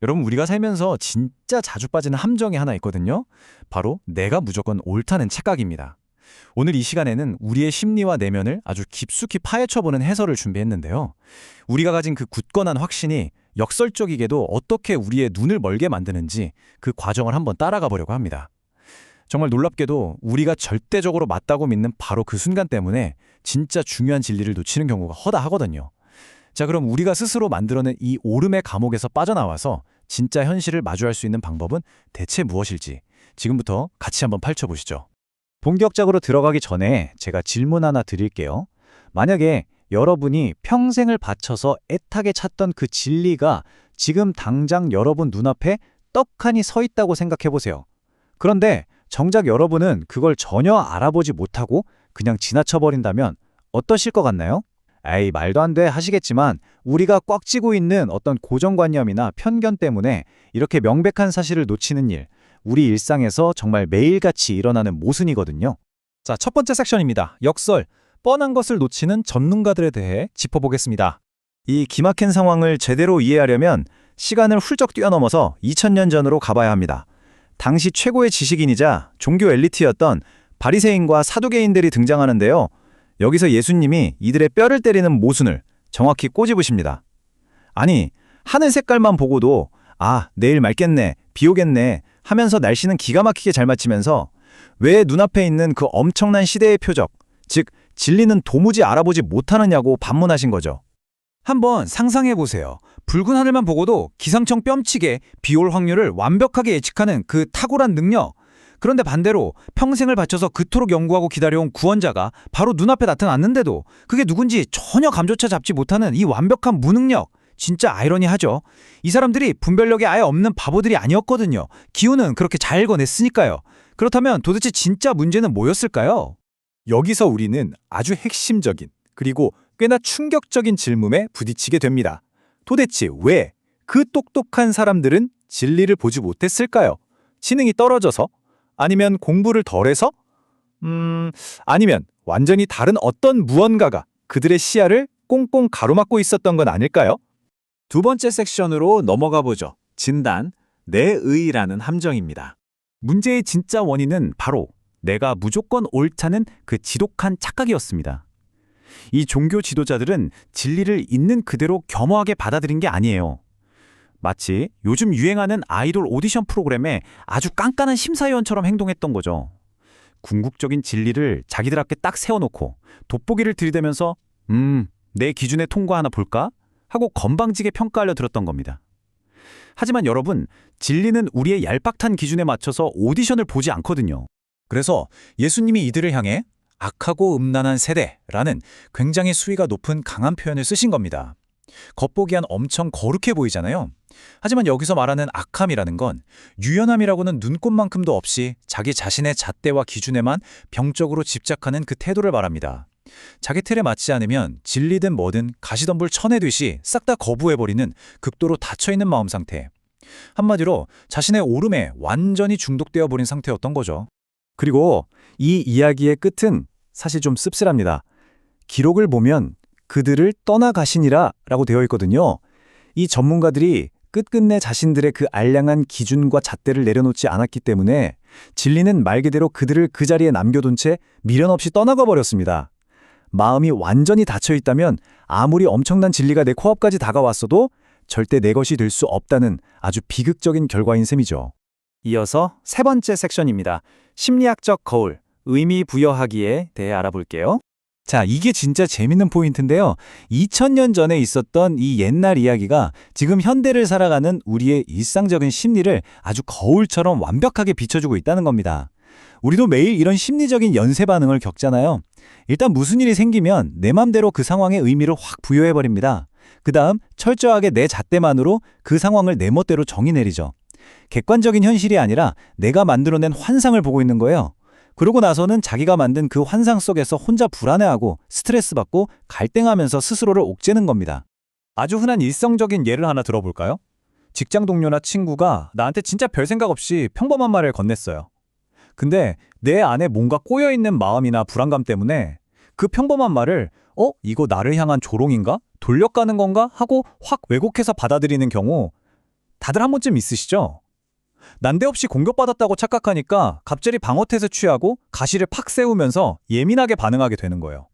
여러분, 우리가 살면서 진짜 자주 빠지는 함정이 하나 있거든요. 바로 내가 무조건 옳다는 착각입니다. 오늘 이 시간에는 우리의 심리와 내면을 아주 깊숙이 파헤쳐보는 해설을 준비했는데요. 우리가 가진 그 굳건한 확신이 역설적이게도 어떻게 우리의 눈을 멀게 만드는지 그 과정을 한번 따라가 보려고 합니다. 정말 놀랍게도 우리가 절대적으로 맞다고 믿는 바로 그 순간 때문에 진짜 중요한 진리를 놓치는 경우가 허다하거든요. 자, 그럼 우리가 스스로 만들어낸 이 오름의 감옥에서 빠져나와서 진짜 현실을 마주할 수 있는 방법은 대체 무엇일지 지금부터 같이 한번 파헤쳐보시죠. 본격적으로 들어가기 전에 제가 질문 하나 드릴게요. 만약에 여러분이 평생을 바쳐서 애타게 찾던 그 진리가 지금 당장 여러분 눈앞에 떡하니 서 있다고 생각해 보세요. 그런데 정작 여러분은 그걸 전혀 알아보지 못하고 그냥 지나쳐 버린다면 어떠실 것 같나요? 에이, 말도 안 돼 하시겠지만 우리가 꽉 쥐고 있는 어떤 고정관념이나 편견 때문에 이렇게 명백한 사실을 놓치는 일, 우리 일상에서 정말 매일같이 일어나는 모순이거든요. 자, 첫 번째 섹션입니다. 역설, 뻔한 것을 놓치는 전문가들에 대해 짚어보겠습니다. 이 기막힌 상황을 제대로 이해하려면 시간을 훌쩍 뛰어넘어서 2000년 전으로 가봐야 합니다. 당시 최고의 지식인이자 종교 엘리트였던 바리새인과 사두개인들이 등장하는데요. 여기서 예수님이 이들의 뼈를 때리는 모순을 정확히 꼬집으십니다. 아니, 하늘 색깔만 보고도 내일 맑겠네, 비 오겠네 하면서 날씨는 기가 막히게 잘 맞히면서 왜 눈앞에 있는 그 엄청난 시대의 표적, 즉 진리는 도무지 알아보지 못하느냐고 반문하신 거죠. 한번 상상해보세요. 붉은 하늘만 보고도 기상청 뺨치게 비 올 확률을 완벽하게 예측하는 그 탁월한 능력. 그런데 반대로 평생을 바쳐서 그토록 연구하고 기다려온 구원자가 바로 눈앞에 나타났는데도 그게 누군지 전혀 감조차 잡지 못하는 이 완벽한 무능력. 진짜 아이러니하죠. 이 사람들이 분별력이 아예 없는 바보들이 아니었거든요. 기운은 그렇게 잘 읽어냈으니까요. 그렇다면 도대체 진짜 문제는 뭐였을까요? 여기서 우리는 아주 핵심적인 그리고 꽤나 충격적인 질문에 부딪히게 됩니다. 도대체 왜 그 똑똑한 사람들은 진리를 보지 못했을까요? 지능이 떨어져서? 아니면 공부를 덜해서? 아니면 완전히 다른 어떤 무언가가 그들의 시야를 꽁꽁 가로막고 있었던 건 아닐까요? 두 번째 섹션으로 넘어가 보죠. 진단, 내의라는 함정입니다. 문제의 진짜 원인은 바로 내가 무조건 옳다는 그 지독한 착각이었습니다. 이 종교 지도자들은 진리를 있는 그대로 겸허하게 받아들인 게 아니에요. 마치 요즘 유행하는 아이돌 오디션 프로그램에 아주 깐깐한 심사위원처럼 행동했던 거죠. 궁극적인 진리를 자기들 앞에 딱 세워놓고 돋보기를 들이대면서 내 기준에 통과하나 볼까? 하고 건방지게 평가하려 들었던 겁니다. 하지만 여러분, 진리는 우리의 얄팍한 기준에 맞춰서 오디션을 보지 않거든요. 그래서 예수님이 이들을 향해 악하고 음란한 세대라는 굉장히 수위가 높은 강한 표현을 쓰신 겁니다. 겉보기엔 엄청 거룩해 보이잖아요. 하지만 여기서 말하는 악함이라는 건 유연함이라고는 눈꼽만큼도 없이 자기 자신의 잣대와 기준에만 병적으로 집착하는 그 태도를 말합니다. 자기 틀에 맞지 않으면 진리든 뭐든 가시덤불 쳐내듯이 싹 다 거부해버리는 극도로 닫혀있는 마음 상태. 한마디로 자신의 오름에 완전히 중독되어 버린 상태였던 거죠. 그리고 이 이야기의 끝은 사실 좀 씁쓸합니다. 기록을 보면 그들을 떠나가시니라 라고 되어 있거든요. 이 전문가들이 끝끝내 자신들의 그 알량한 기준과 잣대를 내려놓지 않았기 때문에 진리는 말 그대로 그들을 그 자리에 남겨둔 채 미련 없이 떠나가 버렸습니다. 마음이 완전히 닫혀 있다면 아무리 엄청난 진리가 내 코앞까지 다가왔어도 절대 내 것이 될 수 없다는 아주 비극적인 결과인 셈이죠. 이어서 세 번째 섹션입니다. 심리학적 거울, 의미 부여하기에 대해 알아볼게요. 자, 이게 진짜 재밌는 포인트인데요. 2000년 전에 있었던 이 옛날 이야기가 지금 현대를 살아가는 우리의 일상적인 심리를 아주 거울처럼 완벽하게 비춰주고 있다는 겁니다. 우리도 매일 이런 심리적인 연쇄 반응을 겪잖아요. 일단 무슨 일이 생기면 내 맘대로 그 상황의 의미를 확 부여해버립니다. 그 다음 철저하게 내 잣대만으로 그 상황을 내 멋대로 정의 내리죠. 객관적인 현실이 아니라 내가 만들어낸 환상을 보고 있는 거예요. 그러고 나서는 자기가 만든 그 환상 속에서 혼자 불안해하고 스트레스받고 갈등하면서 스스로를 옥죄는 겁니다. 아주 흔한 일상적인 예를 하나 들어볼까요? 직장 동료나 친구가 나한테 진짜 별 생각 없이 평범한 말을 건넸어요. 근데 내 안에 뭔가 꼬여있는 마음이나 불안감 때문에 그 평범한 말을 이거 나를 향한 조롱인가? 돌려가는 건가? 하고 확 왜곡해서 받아들이는 경우 다들 한 번쯤 있으시죠? 난데없이 공격받았다고 착각하니까 갑자기 방어태세 취하고 가시를 팍 세우면서 예민하게 반응하게 되는 거예요.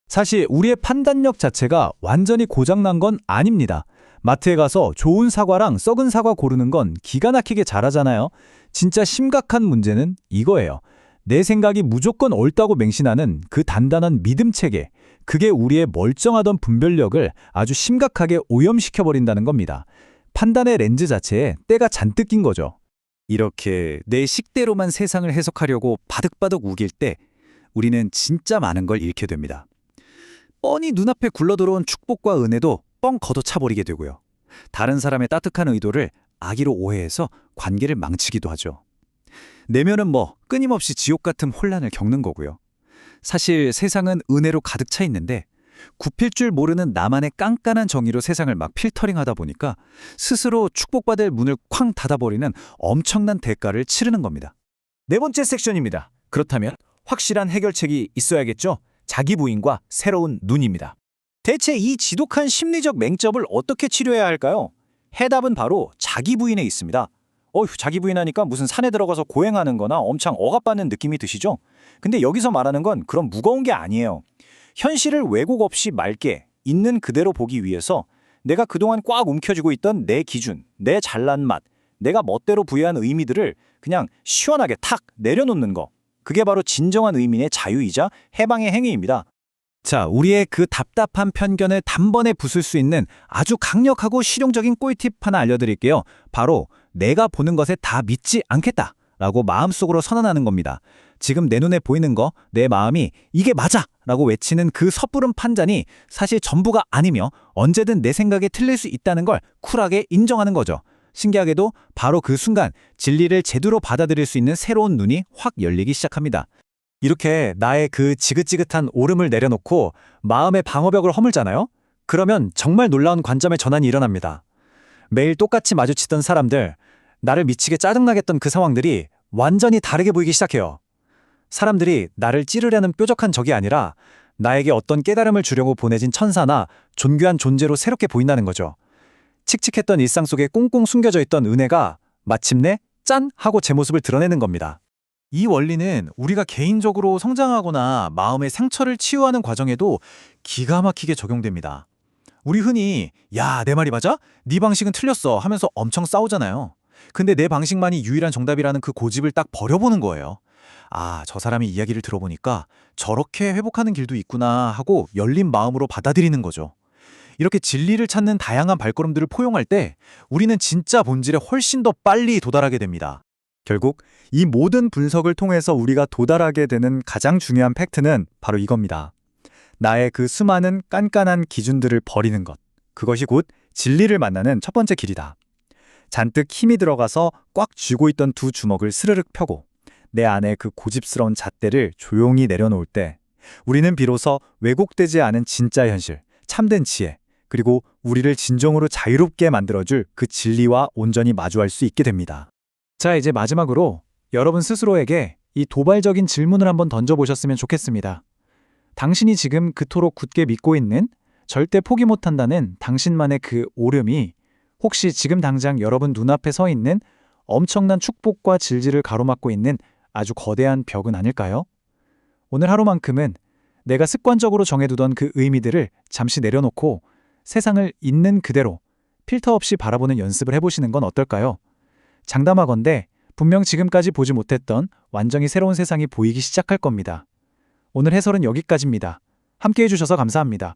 사실 우리의 판단력 자체가 완전히 고장난 건 아닙니다. 마트에 가서 좋은 사과랑 썩은 사과 고르는 건 기가 막히게 잘하잖아요. 진짜 심각한 문제는 이거예요. 내 생각이 무조건 옳다고 맹신하는 그 단단한 믿음 체계, 그게 우리의 멀쩡하던 분별력을 아주 심각하게 오염시켜버린다는 겁니다. 판단의 렌즈 자체에 때가 잔뜩 낀 거죠. 이렇게 내 식대로만 세상을 해석하려고 바득바득 우길 때 우리는 진짜 많은 걸 잃게 됩니다. 뻔히 눈앞에 굴러들어온 축복과 은혜도 뻥 걷어차버리게 되고요. 다른 사람의 따뜻한 의도를 악의로 오해해서 관계를 망치기도 하죠. 내면은 끊임없이 지옥 같은 혼란을 겪는 거고요. 사실 세상은 은혜로 가득 차 있는데 굽힐 줄 모르는 나만의 깐깐한 정의로 세상을 막 필터링하다 보니까 스스로 축복받을 문을 쾅 닫아버리는 엄청난 대가를 치르는 겁니다. 네 번째 섹션입니다. 그렇다면 확실한 해결책이 있어야겠죠? 자기 부인과 새로운 눈입니다. 대체 이 지독한 심리적 맹점을 어떻게 치료해야 할까요? 해답은 바로 자기 부인에 있습니다. 자기 부인하니까 무슨 산에 들어가서 고행하는 거나 엄청 억압받는 느낌이 드시죠? 근데 여기서 말하는 건 그런 무거운 게 아니에요. 현실을 왜곡 없이 맑게 있는 그대로 보기 위해서 내가 그동안 꽉 움켜쥐고 있던 내 기준, 내 잘난 맛, 내가 멋대로 부여한 의미들을 그냥 시원하게 탁 내려놓는 거. 그게 바로 진정한 의미의 자유이자 해방의 행위입니다. 자, 우리의 그 답답한 편견을 단번에 부술 수 있는 아주 강력하고 실용적인 꿀팁 하나 알려드릴게요. 바로 내가 보는 것에 다 믿지 않겠다라고 마음속으로 선언하는 겁니다. 지금 내 눈에 보이는 거, 내 마음이 이게 맞아! 라고 외치는 그 섣부른 판단이 사실 전부가 아니며 언제든 내 생각에 틀릴 수 있다는 걸 쿨하게 인정하는 거죠. 신기하게도 바로 그 순간 진리를 제대로 받아들일 수 있는 새로운 눈이 확 열리기 시작합니다. 이렇게 나의 그 지긋지긋한 오름을 내려놓고 마음의 방어벽을 허물잖아요? 그러면 정말 놀라운 관점의 전환이 일어납니다. 매일 똑같이 마주치던 사람들, 나를 미치게 짜증나게 했던 그 상황들이 완전히 다르게 보이기 시작해요. 사람들이 나를 찌르려는 뾰족한 적이 아니라 나에게 어떤 깨달음을 주려고 보내진 천사나 존귀한 존재로 새롭게 보인다는 거죠. 칙칙했던 일상 속에 꽁꽁 숨겨져 있던 은혜가 마침내 짠! 하고 제 모습을 드러내는 겁니다. 이 원리는 우리가 개인적으로 성장하거나 마음의 상처를 치유하는 과정에도 기가 막히게 적용됩니다. 우리 흔히 야, 내 말이 맞아? 네 방식은 틀렸어 하면서 엄청 싸우잖아요. 근데 내 방식만이 유일한 정답이라는 그 고집을 딱 버려보는 거예요. 아, 저 사람의 이야기를 들어보니까 저렇게 회복하는 길도 있구나 하고 열린 마음으로 받아들이는 거죠. 이렇게 진리를 찾는 다양한 발걸음들을 포용할 때 우리는 진짜 본질에 훨씬 더 빨리 도달하게 됩니다. 결국 이 모든 분석을 통해서 우리가 도달하게 되는 가장 중요한 팩트는 바로 이겁니다. 나의 그 수많은 깐깐한 기준들을 버리는 것. 그것이 곧 진리를 만나는 첫 번째 길이다. 잔뜩 힘이 들어가서 꽉 쥐고 있던 두 주먹을 스르륵 펴고 내 안에 그 고집스러운 잣대를 조용히 내려놓을 때 우리는 비로소 왜곡되지 않은 진짜 현실, 참된 지혜, 그리고 우리를 진정으로 자유롭게 만들어줄 그 진리와 온전히 마주할 수 있게 됩니다. 자, 이제 마지막으로 여러분 스스로에게 이 도발적인 질문을 한번 던져보셨으면 좋겠습니다. 당신이 지금 그토록 굳게 믿고 있는, 절대 포기 못한다는 당신만의 그 오름이 혹시 지금 당장 여러분 눈앞에 서 있는 엄청난 축복과 질질을 가로막고 있는 아주 거대한 벽은 아닐까요? 오늘 하루만큼은 내가 습관적으로 정해두던 그 의미들을 잠시 내려놓고 세상을 있는 그대로 필터 없이 바라보는 연습을 해보시는 건 어떨까요? 장담하건대 분명 지금까지 보지 못했던 완전히 새로운 세상이 보이기 시작할 겁니다. 오늘 해설은 여기까지입니다. 함께 해주셔서 감사합니다.